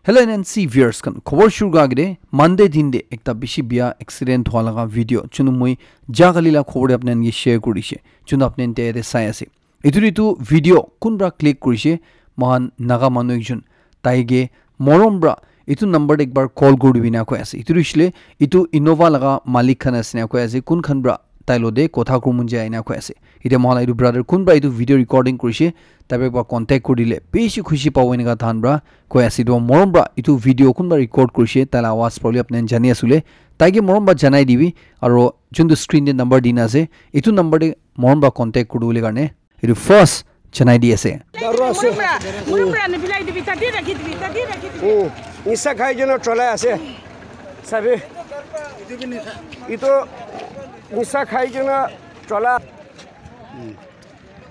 Hello NNC viewers kan khobor shuru agre Monday din de ekta bishi bia accident hola laga video chunu moi jagalila khobor apnen ge share kurise chunu apnen te sai ase itu video kunbra click kurise mahan naga manu ekjon taige morombra itu number ekbar call guribina ko ase itu isle itu Innova laga malik khan asne ko ase kun khanbra tailode kotha kumunje aina ko ase ite mahala itu brother kunbra itu video recording kurise tabe ba contact kudile beshi khushi pawene ga thanbra ko ase do morombra itu video kunba record kurise tala awaz probably apnen jani asule taige moromba janai dibi aro jundu screen de number dina ase itu number de moromba contact kudule garne itu first janai di ase morombra ne bilai dibi tadi rakhi nisa khai jeno trola ase sabe itu nisa khai jeno trola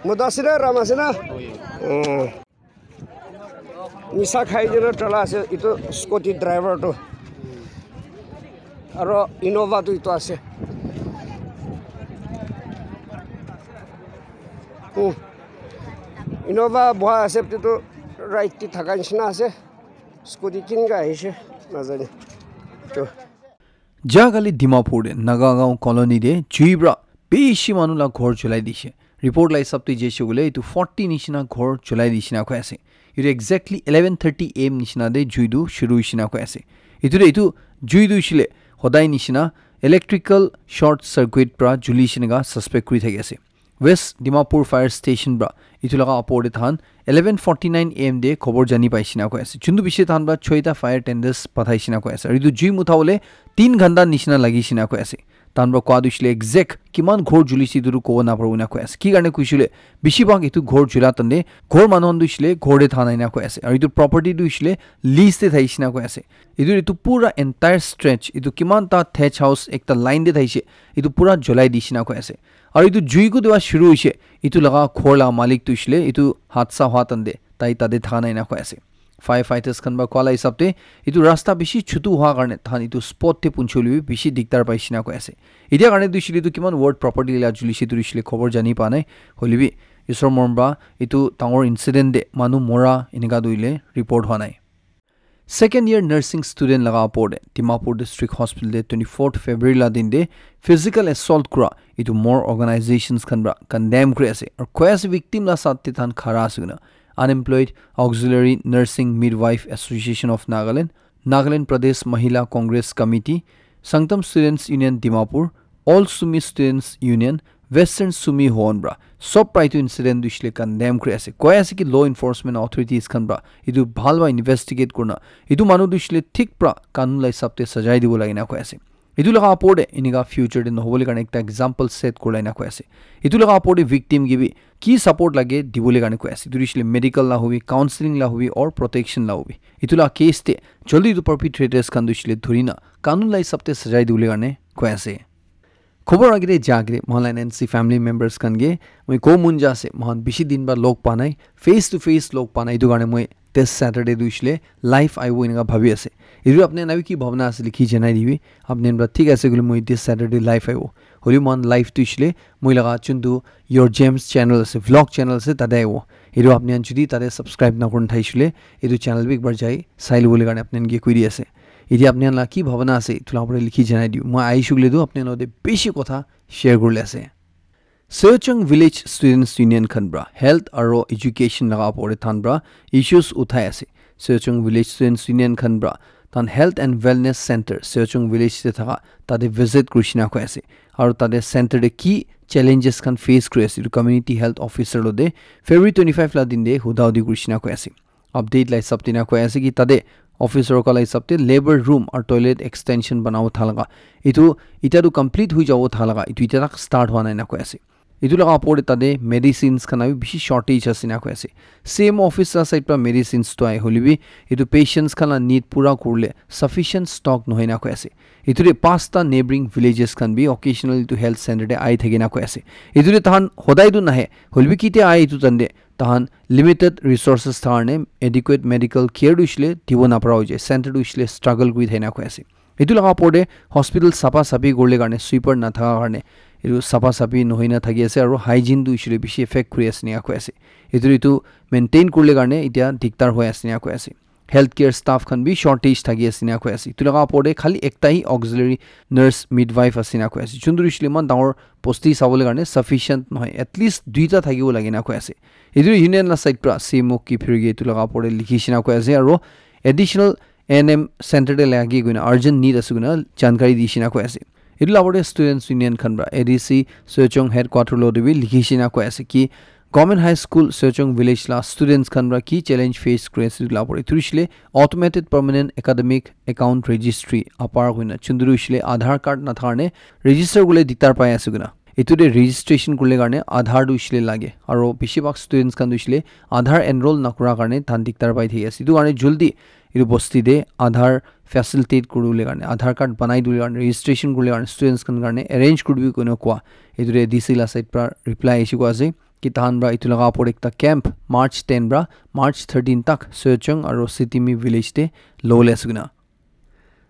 mudasira ramasina nisa khai jeno trola ase itu scooty driver to aro Innova to itu ase Innova boha ase to right ti thaka nishina ase scooty kinga aise nazani to jagali dimapur de nagagaon colony de juibra beshi manula ghor cholai dise report lai sabti jeshe gole itu 40 nishina ghor cholai disina ko ase it exactly 11:30 am nishina de juidu shuru ishina ko ase itu juidu shile hodai nishina electrical short circuit pra juli shinaga suspect kuri thagi ase West Dimapur Fire Station bra itu laga apode than 11:49 am de khobor jani paisina ko ase chundu bishe than ba choita fire tenders pathaisina ko ase itu jui muthaule 3 ghanta nishina lagisina ko ase tanba kwadushle exact kiman ghor julisi duru ko na paruna ko ase ki garne kuishule bishi bang itu ghor jula tande ghor manon dushle ghore thanaina ko ase itu property dushle lease te thaisina ko ase itu pura entire stretch itu kiman ta thatch house ekta line de thaise itu pura jolai disina ko ase aru itu jui ko dewa shuru hoise itu laga khorla malik tuishle itu hadsa hwa tande tai tade thanaina ko ase firefighters kan ba kwala hisabte itu rasta bishi chutu hwa karne than itu spot te puncholi bishi diktar paisina ko ase idia karne dushili tu kiman word property la julisi turishle khobor jani pa nai holibi isor morba itu tangor incident de manu mora iniga duile report hwa nai second year nursing student laga apode Dimapur district hospital de 24th February la din de physical assault kura itu more organizations kan bra condemn kure ase aur koas victim la sath than khara asuna Unemployed Auxiliary Nursing Midwife Association of Nagaland, Nagaland Pradesh Mahila Congress Committee, Sanctum Students Union Dimapur, All Sumi Students Union, Western Sumi Honbra. Sob prior incident dushle condemn kure ase. Koi ase ki law enforcement authorities kan bra. Idu bhalwa investigate kurna. Idu manu dushle thik pra kanun lai sabte sajai dibo lagina koi ase. Itu laga apode iniga future din hobole karne ekta example set kolaina ko ase itu laga apode victim gibi ki support lage dibole karne ko ase durishle medical la hobi counseling la hobi or protection la hobi itu la case te joldi itu perpetrators kan dushle dhurina kanun lai sabte sajai dibole karne ko ase khobor agire jagre mohan NNC family members kan ge moi ko munja se mohan bishi din ba log panai face to face log panai itu garne moi this Saturday दुशले live आइबो इनका भाबी আছে इदु अपने नावि की भावना আছে लिखी जनाइ दिबी अपने हमरा ठीक আছে गुलो মই this Saturday live आइबो होली मन live दुशले মই लगा चुन्दु your gems channel আছে vlog channel আছে तादे आइबो इदु अपने अनजुदी तादे subscribe ना करन थाइसले इदु channel बि एक बार जाई साइल बोले गाने अपने गे कुइरी আছে इदि अपने ला की भावना আছে तुला परे लिखी जनाइ दिबो মই आइसुगले दु अपने नदे बेसी कथा शेयर करले আছে Searchung Village Students Union Khanbra Health aro Education laga pore thanbra issues uthai ase Searchung Village Students Union Khanbra tan Health and Wellness Center Searchung Village te thaga tade visit krishna ko ase aro tade center de ki challenges kan face kre ase community health officer lo de February 25 la din de hudaudi krishna ko ase update lai sabtina ko ase ki tade officer ko lai sabte labor room or toilet extension banao thalaga itu ita du complete hui jawo thalaga itu ita start hwa na ko ase itu laga apode tade medicines kana bi bishi shortage asina ko ase same officer side pa medicines to ai holibi itu patients kana need pura kurle sufficient stock no hoina ko ase itu re pasta neighboring villages kan bi occasionally to health center de ai thagina ko ase itu re tahan hodai du nahe holibi kite ai itu tande tahan limited resources tharne adequate medical care dushle dibo na parauje center dushle struggle kuri thaina ko ase itu laga apode hospital sapa sapi gorle garne sweeper na thaga garne itu sapa sapi nohina thagi ase aru hygiene du issue bishi effect kuri asnia ko ase itu maintain kurle garne itia diktar hoi asnia ko ase health care staff খান বি shortage থাকি আছে না কৈ আছে তুলগা পৰে খালি একটাই অক্সিলাৰি নাৰ্ছ মিডৱাইফ আছে না কৈ আছে যোনটো ইছলি মান ডাঙৰ পোষ্টি চাবলৈ কাৰণে সাফিচিয়েন্ট নহয় এটলিষ্ট দুইটা থাকিব লাগে না কৈ আছে ইটো ইউনিয়ন না সাইড পৰা সিমো কি ফিৰগে তুলগা পৰে লিখিছে না কৈ আছে আৰু এডিশনাল এনএম সেন্টাৰ দে লাগি গইনা আৰ্জেন্ট নীড আছে গুনা জানকাৰী দিছে না কৈ আছে ইটো লাবৰে ষ্টুডেন্টছ ইউনিয়ন খান পৰা এডিসি সোচং হেডকোৱাৰ্টাৰ লো দিবি লিখিছে না কৈ আছে কি government high school Sochong village লা ষ্টুডেন্টছ খান পৰা কি চ্যালেঞ্জ ফেস কৰে আছে লাবৰে তুৰিছলে automated permanent academic account registry APAAR গইনা চুন্দুৰিছলে আধাৰ কাৰ্ড না থাৰণে ৰেজিষ্টাৰ গলে দিতাৰ পাই আছে গুনা ইটোৰে ৰেজিষ্ট্ৰেচন কৰিলে কাৰণে আধাৰ দুইছলে লাগে আৰু বেছিভাগ ষ্টুডেন্টছ খান দুইছলে আধাৰ এনৰোল নকৰা কাৰণে ধান দিতাৰ পাই থাকি আছে ইটো কাৰণে জলদি ইটো বস্তি দে আধাৰ ফেচিলিটেট কৰিলে কাৰণে আধাৰ কাৰ্ড বনাই দিলে কাৰণে ৰেজিষ্ট্ৰেচন কৰিলে কাৰণে ষ্টুডেন্টছ খান কাৰণে এৰেঞ্জ কৰিবি কোনো কোৱা ইটোৰে ডিসিলা সাইড পৰা ৰিপ্লাই আহিছে কোৱা আছে कि तान ब्रा इतु लगा पर एकता कैंप मार्च 10 ब्रा मार्च 13 तक सोचंग और सिटीमी विलेज ते लोलेसगना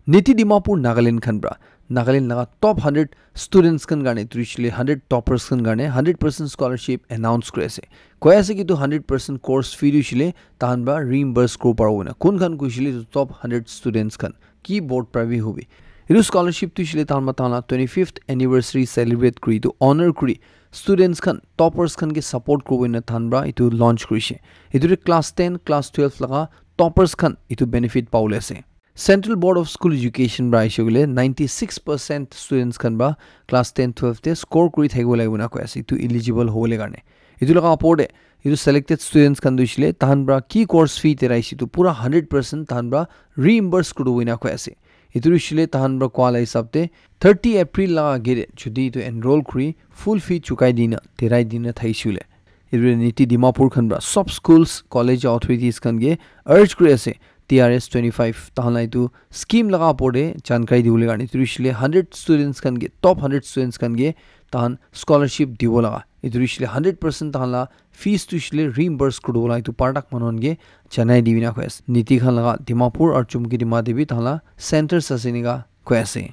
नीति दिमापुर नागालैंड खन ब्रा नागालैंड लगा टॉप 100 स्टूडेंट्स कन गाने त्रिशले 100 टॉपर्स कन गाने 100% स्कॉलरशिप अनाउंस करेसे कोयासे कि तो 100% कोर्स फी दिशले तान ब्रा रीइंबर्स को पारोना कोन खन कुशले टॉप 100 स्टूडेंट्स कन की बोर्ड पर भी होबे इरु स्कॉलरशिप तुशले तान बताना 25th एनिवर्सरी सेलिब्रेट करी तो ऑनर करी स्टूडेंट्स खान टॉपर्स खान के सपोर्ट को न थानब्रा इतु लॉन्च करिसे इतुरे क्लास 10 क्लास 12 लगा टॉपर्स खान इतु बेनिफिट पाउलेसे Central Board of School Education ब्रा इशगले 96% स्टूडेंट्स खान बा क्लास 10 12 ते स्कोर करि थाइगो लागुना कयसे इतु एलिजिबल होले गाने इतु लगा अपोर्डे इतु सेलेक्टेड स्टूडेंट्स खान दुइसले तानब्रा की कोर्स फी तेराइसी तो पूरा 100% तानब्रा रीइंबर्स कुडुइना कयसे इतुरिशले तानब्रा क्वाला हिसाबते 30 अप्रैल लगा गेरे जुदी तो एनरोल करी फुल फी चुकाई दिना तेराई दिना थाइसुले इतुरे नीति दिमापुर खनब्रा सब स्कूल्स कॉलेज अथॉरिटीज खनगे अर्ज करे से TRS 25 ताहलाई तो स्कीम लगा पड़े जानकारी दिउले गानी इतुरिशले 100 स्टूडेंट्स खनगे टॉप 100 स्टूडेंट्स खनगे तान स्कॉलरशिप दिवो लगा इतुरिशले 100% ताहला फीस तुशले रीइंबर्स कुडोला इतु पार्टक मनोनगे जनाई दिविना खयस नीति खन लगा दिमापुर और चुमकी दिमा देवी ताहला सेंटर ससेनिगा खयसे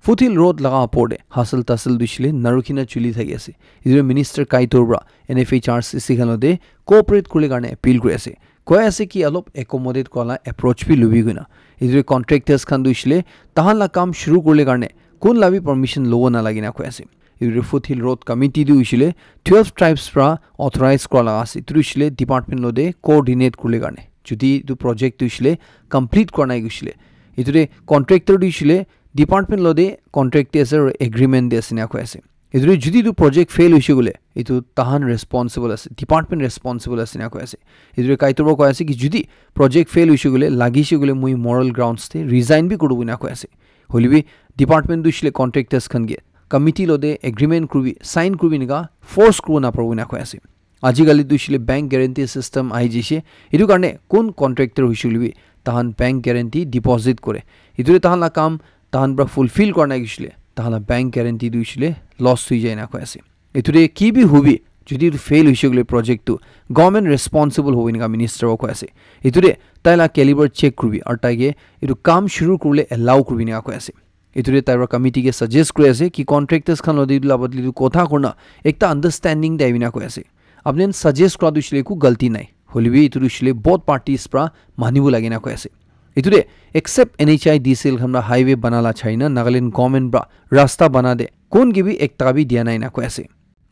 फुथिल रोड लगा पड़े हासिल तहसील दुशले नरुखिना चुली थाকি আছে ইদৰে মিনিষ্টাৰ কাইতৰব্ৰা NFHRCC খানতে কোঅপাৰেট কৰিলে কাৰণে এপিল কৰি আছে কৈ আছে কি অলপ একমোডেট কলা এপ্ৰোচ বি লবি গুনা ইদৰে কন্ট্ৰাক্টৰ্স খান দুইছলে তাহালা কাম শুৰু কৰিলে কাৰণে কোন লাভি পাৰমিশন লব না লাগিনা কৈ আছে ইদৰে ফুথিল रोड कमिटी দুইছলে 12 ট্ৰাইবস পৰা অথৰাইজ কৰা আছে তুইছলে ডিপাৰ্টমেন্ট লদে কোঅৰ্ডিনেট কৰিলে কাৰণে যদি দু প্ৰজেক্ট দুইছলে কমপ্লিট কৰা নাই গৈছলে ইদৰে কন্ট্ৰাক্টৰ দুইছলে ডিপাৰ্টমেন্ট লদে কন্ট্ৰাক্টৰ্সৰ এগ্ৰিমেন্ট দেছিনা কৈ আছে ইদৰে যদি দু প্ৰজেক্ট ফেল হৈছে গলে ইটো তাহান ৰেসপন্সিবল আছে ডিপাৰ্টমেন্ট ৰেসপন্সিবল আছে না কৈ আছে ইদৰে কাইতৰব কৈ আছে কি যদি প্ৰজেক্ট ফেল হৈছে গলে লাগিছে গলে মই মৰাল গ্ৰাউণ্ডছ তে ৰিজাইন বি কৰিব না কৈ আছে হলিবি ডিপাৰ্টমেন্ট দুইছলে কন্ট্ৰাক্টৰ্স খনগে কমিটি লদে এগ্ৰিমেন্ট কৰিবি সাইন কৰিবি নিগা ফোৰ্স কৰিব না পাৰব না কৈ আছে আজিকালি দুইছলে বেংক গ্যাৰান্টি সিস্টেম আই জিছে ইটো কাৰণে কোন কন্ট্ৰাক্টৰ হৈছিলবি তাহান বেংক গ্যাৰান্টি ডিপোজিট কৰে ইদৰে তাহালা কাম তাহান ব্ৰা ফুলফিল কৰা নাই গৈছিলে তাহালা বেংক গ্যাৰান্টি দুইছলে লস হৈ যায় না কৈ আছে ইটোৰে কি বি হবি যদি ফেল হৈছে গলে প্ৰজেক্টটো গভৰ্নমেন্ট ৰেসপন্সিবল হ'ব নিগা মিনিষ্টাৰ কৈ আছে ইটোৰে তাইলা ক্যালিবাৰ চেক কৰিবি আৰু তাইগে ইটো কাম শুৰু কৰিলে এলাউ কৰিবি না কৈ আছে ইটোৰে তাইৰ কমিটি কে সাজেস্ট কৰি আছে কি কন্ট্ৰাক্টৰ্স খান লদি লাবদলি কথা কৰনা একটা আন্ডাৰস্ট্যান্ডিং দাইবিনা কৈ আছে আপনি সাজেস্ট কৰা দুইছলে কো গলতি নাই হলিবি ইটোৰিছলে বহুত পাৰ্টিজ পৰা মানিব লাগে না কৈ আছে इतुरे एक्सेप्ट NHIDCL हमरा हाईवे बनाला छैन नागालैंड गवर्नमेंट ब्रा रास्ता बना दे कोन की भी एकता भी दिया नाही ना कोसे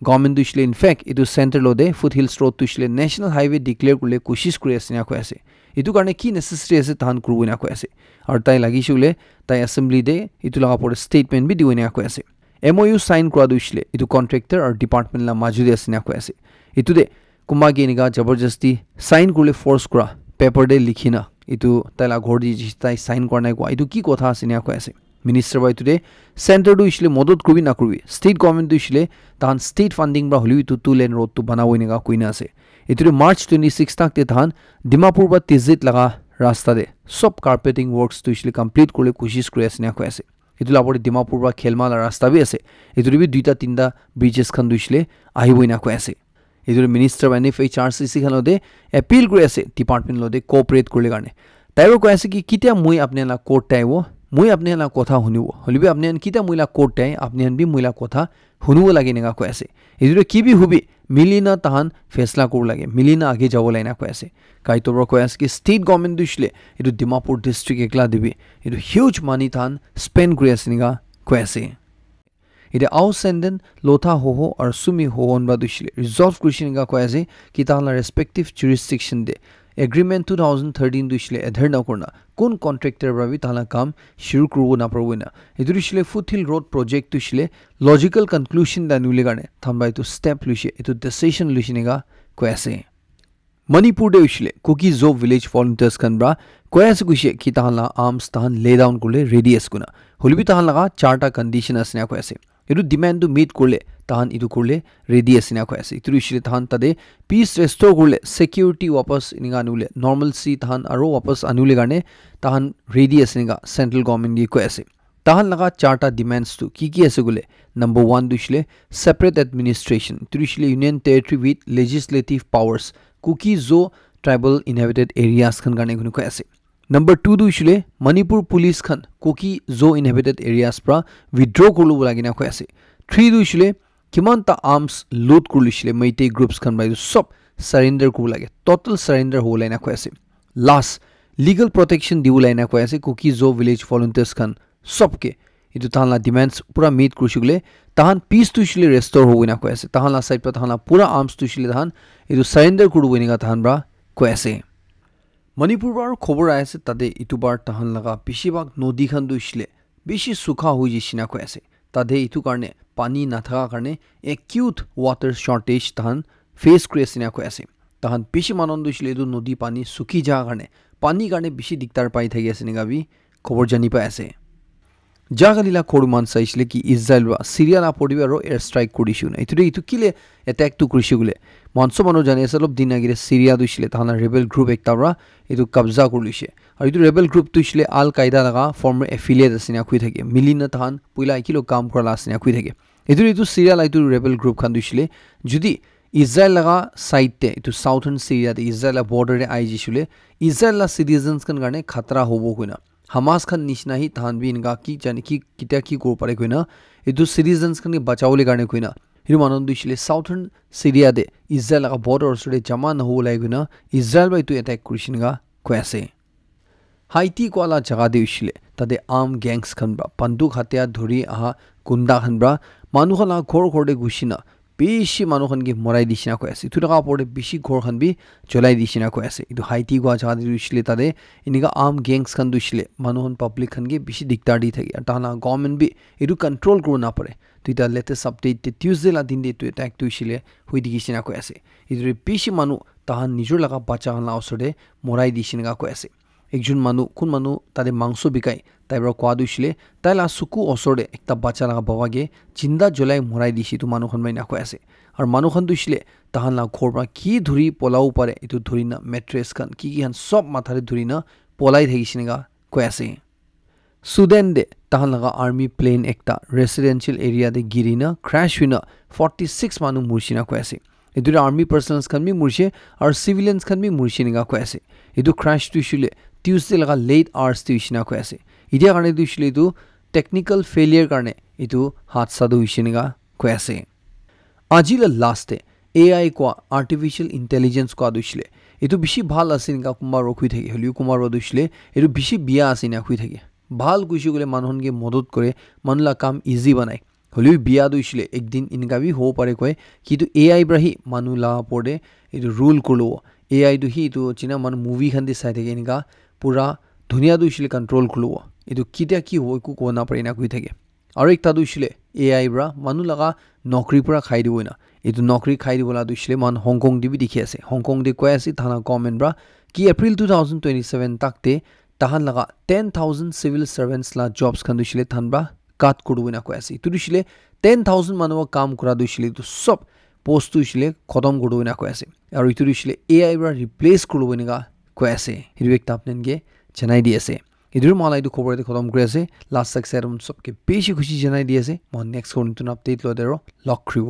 गवर्नमेंट दुइसले इनफैक्ट इतु सेंटर लोदे फुटहिल्स रोड तुइसले नेशनल हाईवे डिक्लेयर करले कोशिश কৰি আছে না কোয়াছে ইতু কাৰণে কি নেসেসারি আছে তাহান করব না কোয়াছে আর তাই লাগিছিলে তাই অ্যাসেম্বলি দে ইতু লাগা পড়ে স্টেটমেন্ট বি দিও না কোয়াছে MOU সাইন কৰা দুইসলে ইতু কন্ট্রাক্টর আর ডিপার্টমেন্ট লা মাজুদি আছে না কোয়াছে ইতু দে কুমাগে নিগা জবরদস্তি সাইন করলে ফোর্স কৰা পেপাৰ দে লিখিনা ইতু তাইলা ঘৰ দি তাই সাইন কৰা নাই কোৱা ইতু কি কথা আছে না কোয়াছে মিনিষ্টাৰ বাই টুডে সেন্টাৰ দুইসলে মদত করবি না করবি স্টেট গভর্নমেন্ট দুইসলে তাহান স্টেট ফান্ডিং ব্রা হলিউ ইতু 2 লেন রোড তো বানাবই নিগা কইনা আছে ইতুরে মার্চ 26 तक ते थान दिमापुर बा तिजित लगा रास्ता दे सब कार्पेटिंग वर्क्स तो इसलिए कंप्लीट करले कोशिश करे असने को ऐसे इतु लाबोरे दिमापुर बा खेलमाला रास्ता भी ऐसे इतुरे भी दुईटा तीनटा ब्रिजेस खन दुइसले आहिबोइ ना को ऐसे इतुरे मिनिस्टर बाने FHRCC खन दे अपील करे ऐसे डिपार्टमेंट लदे कोऑपरेट करले गाने ताइरो को ऐसे कि किता मुई अपने ला कोर्ट टाइबो मुई अपने ला कथा हुनिबो हलिबे अपने किता मुइला कोर्ट टाइ अपने भी मुइला कथा हुनुबो लागे नेगा को ऐसे इतुरे की भी हुबी মিলিনা তাহান ফেসলা কৰো লাগে মিলিনা আগে যাব লাইনা কৈ আছে কাইতবৰ কৈ আছে কি ষ্টেট গভৰ্ণমেণ্ট দিছিলে এটো ডিমাপুৰ ডিস্ট্ৰিক্ট একলা দিবি এটো হিউজ মানি তাহান স্পেন্ড কৰি আছে নিগা কৈ আছে এটা আউটস্ট্যান্ডিং লোথা হোহো আৰু সুমি হোহন বা দিছিলে ৰিজলভ কৰিছে নিগা কৈ আছে কি তাহান ৰেসপেক্টিভ জুৰিসডিকশন দে এগ্ৰিমেন্ট 2013 দিছিলে এধাৰ নকৰনা কোন কন্ট্ৰাক্টৰ বাবে তাহান কাম শুৰু কৰিব না পাৰব না এটো দিছিলে ফুটহিল ৰোড প্ৰজেক্ট দিছিলে লজিক্যাল কনক্লুশন দানুলে কাৰণে থাম্বা এটো স্টেপ লৈছে এটো ডিসিশন লৈছে নিগা কৈ আছে মণিপুৰ দে উছিলে কুকি জো ভিলেজ ভলান্টিয়াৰ্স খানব্ৰা কৈ আছে কৈছে কি তাহান আৰ্মস তাহান লে ডাউন কৰিলে ৰেডি আছে হলিবি তাহান লগা চাৰটা কন্ডিশন আছে না কৈ আছে এটো ডিমান্ড টু মিট কৰিলে তাহান ইটো কৰিলে ৰেডি আছে না কৈ আছে ইটো উছিলে তাহান তাদে পিস ৰেষ্টৰ কৰিলে সিকিউৰিটি वापस ইনিগা আনুলে নৰ্মালসি তাহান আৰু वापस আনুলে কাৰণে তাহান ৰেডি আছে নিগা সেন্ট্ৰেল গভৰ্ণমেণ্ট দি কৈ আছে তাহান লগা চাৰটা ডিমান্ডস টু কি আছে গলে নাম্বাৰ 1 দুছিলে সেপাৰেট এডমিনিষ্ট্ৰেচন তুছিলে union territory with legislative powers Kuki Zo tribal inhabited areas খান কাৰণে গুণ কৈ আছে Number 2 দুইছিলে মণিপুৰ পুলিশ খান কুকি জো ইনহেবিটেড এৰিয়াস পৰা উইথড্ৰ কৰিব লাগিনা কৈ আছে 3 দুইছিলে কিমান তা আৰ্মস লুট কৰিছিলে মেইটে গ্ৰুপস খান বাই সব সাৰেন্ডাৰ কৰিব লাগে টোটাল সাৰেন্ডাৰ হ'ব লাইনা কৈ আছে লাষ্ট লিগ্যাল প্ৰটেকশন দিব লাইনা কৈ আছে কুকি জো ভিলেজ ভলান্টিয়াৰ্স খান সবকে ইটো তাহানলা ডিমান্ডস পুৰা মিট কৰিছিলে তাহান পিস দুইছিলে ৰেষ্টৰ হ'ব না কৈ আছে তাহানলা সাইড পৰা তাহানলা পুৰা আৰ্মস দুইছিলে তাহান ইটো সাৰেন্ডাৰ কৰিব নিগা তাহান বৰা কৈ আছে মণিপুৰ বাৰ খবৰ আছে তাতে ইটো বাৰ তাহান লগা বেছিভাগ নদী খান দুইছিলে বেছি সুখা হৈ যিছিনা কৈ আছে তাতে ইটো কাৰণে পানী নাথাকা কাৰণে একিউট ওয়াটাৰ শৰ্টেজ তাহান ফেস কৰি আছে কৈ আছে তাহান বেছি মানন দুইছিলে ইটো নদী পানী সুকি যা কাৰণে পানী কাৰণে বেছি দিগদাৰ পাই থাকি আছে নিগাবি খবৰ জানি পাই আছে জাগালিলা খৰমান চাইছিলে কি ইজৰাইল বা সিৰিয়া না পডিবে আৰু এয়াৰ ষ্ট্ৰাইক কৰিছিল না ইটো কিলে এটাক টু কৰিছিলে মনসো মানুহ জানি আছে অলপ দিন আগিৰে সিৰিয়া দুইছিলে তাহান ৰেবেল গ্ৰুপ একটাবৰা ইটো কবজা কৰিছে আৰু ইটো ৰেবেল গ্ৰুপ তুইছিলে আল কায়দা লগা ফৰ্মাৰ এফিলিয়েট আছে না কৈ থাকে মিলিনা তাহান পইলা কিলো কাম কৰা আছে না কৈ থাকে ইটো সিৰিয়া লাইটো ৰেবেল গ্ৰুপ খান দুইছিলে যদি ইজৰাইল লগা সাইডতে ইটো সাউথাৰ্ণ সিৰিয়াতে ইজৰাইল বৰ্ডাৰে আই যিছিলে ইজৰাইল সিটিজেনছ খান কাৰণে খতৰা হ'ব কইনা হামাস খান নিশনাহি তাহান বি ইনগা কি জানি কি কিটা কি কৰিব পাৰে কইনা ইটো সিটিজেনছ খান বাঁচাবলৈ কাৰণে কইনা হিৰো মানন দিছিলে সাউথাৰ্ণ সিৰিয়াতে ইজৰাইল লগা বৰ্ডাৰ ওচৰতে জমা নহব লাগে কইনা ইজৰাইল বাইটো এটাক কৰিছিনগা কৈ আছে হাইটি কোলা জাগা দিছিলে তাতে আৰ্ম গ্যাংস খান বা বন্দুক হাতিয়া ধৰি আহা গুণ্ডা খান বা মানুহলা ঘৰ গুছিনা বেছি মানুহখনকে মৰাই দিছিনা কৈ আছে ইটো টকা পৰে বেছি ঘৰখন বি জ্বলাই দিছিনা কৈ আছে ইটো হাইটি গোৱা জাগা দিছিলে তাতে ইনিগা আৰ্ম গ্যাংস খান দিছিলে মানুহন পাব্লিক খানকে বেছি দিগদাৰ দি থাকে আৰু তাহানা গভৰ্ণমেণ্ট বি ইটো কন্ট্ৰোল কৰিব না পাৰে দুইটা লেটেষ্ট আপডেট টিউজডে লা দিন দিটো এটাক দিছিলে হৈ দিছিনা কৈ আছে ইটো বেছি মানুহ তাহান নিজৰ লগা বাচ্চা হলা ওচৰতে মৰাই দিছিনা কৈ আছে একজন মানুহ কোন মানুহ তাতে মাংস বিকাই তাইবৰ কোৱা দিছিলে তাইলা সুকু ওচৰতে একটা বাচ্চা লগা বাবাগে জিন্দা জ্বলাই মৰাই দিছি তো মানুহখন মাইনা কৈ আছে আৰু মানুহখন দিছিলে তাহান লা ঘৰ পৰা কি ধৰি পলাও পাৰে ইটো ধৰি না মেট্ৰেছ খান কি হান সব মাথাৰে ধৰি না পলাই থাকিছিনগা কৈ আছে সুদান দে তাহান লগা আৰ্মি প্লেন একটা ৰেসিডেন্সিয়েল এৰিয়া দে গিৰিনা ক্ৰাশ হৈনা 46 মানুহ মৰিছিনা কৈ আছে ইটো আৰ্মি পাৰ্সনেলস খান বি মৰিছে আৰু সিভিলিয়ানস খান বি মৰিছিনগা কৈ আছে ইটো ক্ৰাশ দিছিলে টিউজডে লগা লেট আৱাৰ্ছ দিছিনা কৈ আছে ইতিয়া কাৰণে দিছিলে ইটো টেকনিক্যাল ফেইলিয়াৰ কাৰণে ইটো হাদসা দিছিনগা কৈ আছে আজিলা লাষ্টে এআই কোৱা আৰ্টিফিশিয়াল ইন্টেলিজেন্স কোৱা দিছিলে ইটো বেছি ভাল আছে নিকা কুমাৰ ৰখি থাকে হলিও কুমাৰ দিছিলে ইটো বেছি বিয়া আছে না কৈ থাকে ভাল কৈছে গলে মানুহনকে মদত কৰে মানলা কাম ইজি বনাই হলিও বিয়া দিছিলে একদিন ইনকা বি হ'ব পাৰে কয় কিন্তু এআই ব্ৰাহি মানুলা পৰে ইটো ৰুল কৰলো এআই দু হি ইটো চিনা মান মুভি খান দি চাই থাকে ইনকা পুৰা ধুনিয়া দিছিলে কন্ট্ৰোল কৰলো ইটো কিটা কি হয় কো কোনা পাৰি না কৈ থাকে আৰু একটা দিছিলে এআই ব্ৰা মানুহ লগা নকৰি পৰা খাই দিব না ইটো নকৰি খাই দিবলা দিছিলে মান হংকং দিবি দেখি আছে হংকং দি কৈ আছে থানা গভৰ্ণমেণ্ট ব্ৰা কি এপ্ৰিল 2027 তাকতে তাহান লগা 10,000 সিভিল সাৰ্ভেন্টস লা জবস খান দিছিলে থানবা কাট কৰিব না কৈ আছে ইটো দিছিলে 10,000 মানুহ কাম কৰা দিছিলে তো সব পোষ্ট দিছিলে খতম কৰিব না কৈ আছে আৰু ইটো দিছিলে এআই ব্ৰা ৰিপ্লেস কৰিব নিগা কৈ আছে হিৰো একটা আপোনানকে জনাই দি আছে ইটোৰ মালাইটো খবৰতে খতম কৰি আছে লাষ্ট সাকসেস সবকে বেছি খুশি জনাই দি আছে মই নেক্সট কোনটো আপডেট লৈ দেৰো লক কৰিব